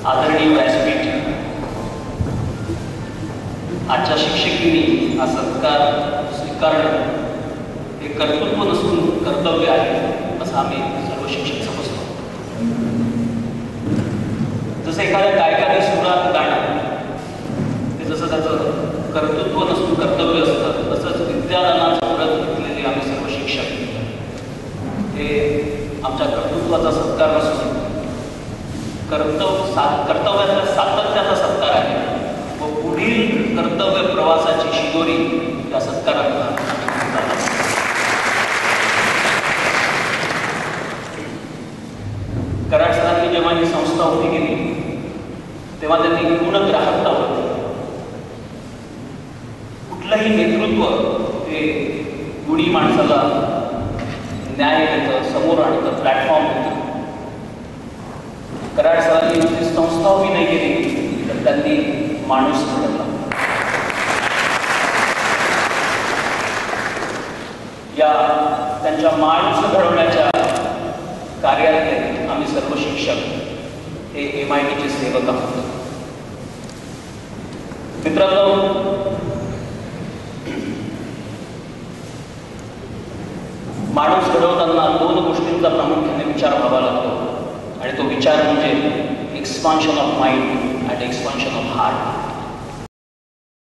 आदरणीय व्यासपीठ, आजच्या शिक्षक दिनी हा सत्कार स्वीकारणं हे कर्तृत्व नसून कर्तव्य आहे असं आम्ही सर्व शिक्षक समजतो. जसं एखाद्या गायकाने सुरात गाणं ते जसं त्याचं कर्तृत्व नसून कर्तव्य असतं, तसंच विद्यादानाचं व्रत घेतलेले आम्ही सर्व शिक्षक हे आमच्या कर्तृत्वाचा सत्कार नसून कर्तव्याच्या सातत्याचा सत्कार आहे व पुढील कर्तव्य प्रवासाची शिदोरी या सत्कारांना. कराड सरांनी जेव्हा ही संस्था उभी केली तेव्हा त्यांनी पूर्ण ग्राहकता होती. कुठलंही नेतृत्व हे गुणी माणसाला न्याय देतं, समोर आणतं, प्लॅटफॉर्म देतं. कराड सरांनी नुसती संस्था उभी नाही केली तर त्यांनी माणूस घडवला. या त्यांच्या माणूस घडवण्याच्या कार्यालयात आम्ही सर्व शिक्षक हे MITचे सेवक आहोत. मित्रांनो, माणूस घडवताना दोन गोष्टींचा प्रामुख्याने विचार व्हावा लागतो आणि तो विचार म्हणजे expansion of mind and expansion of heart.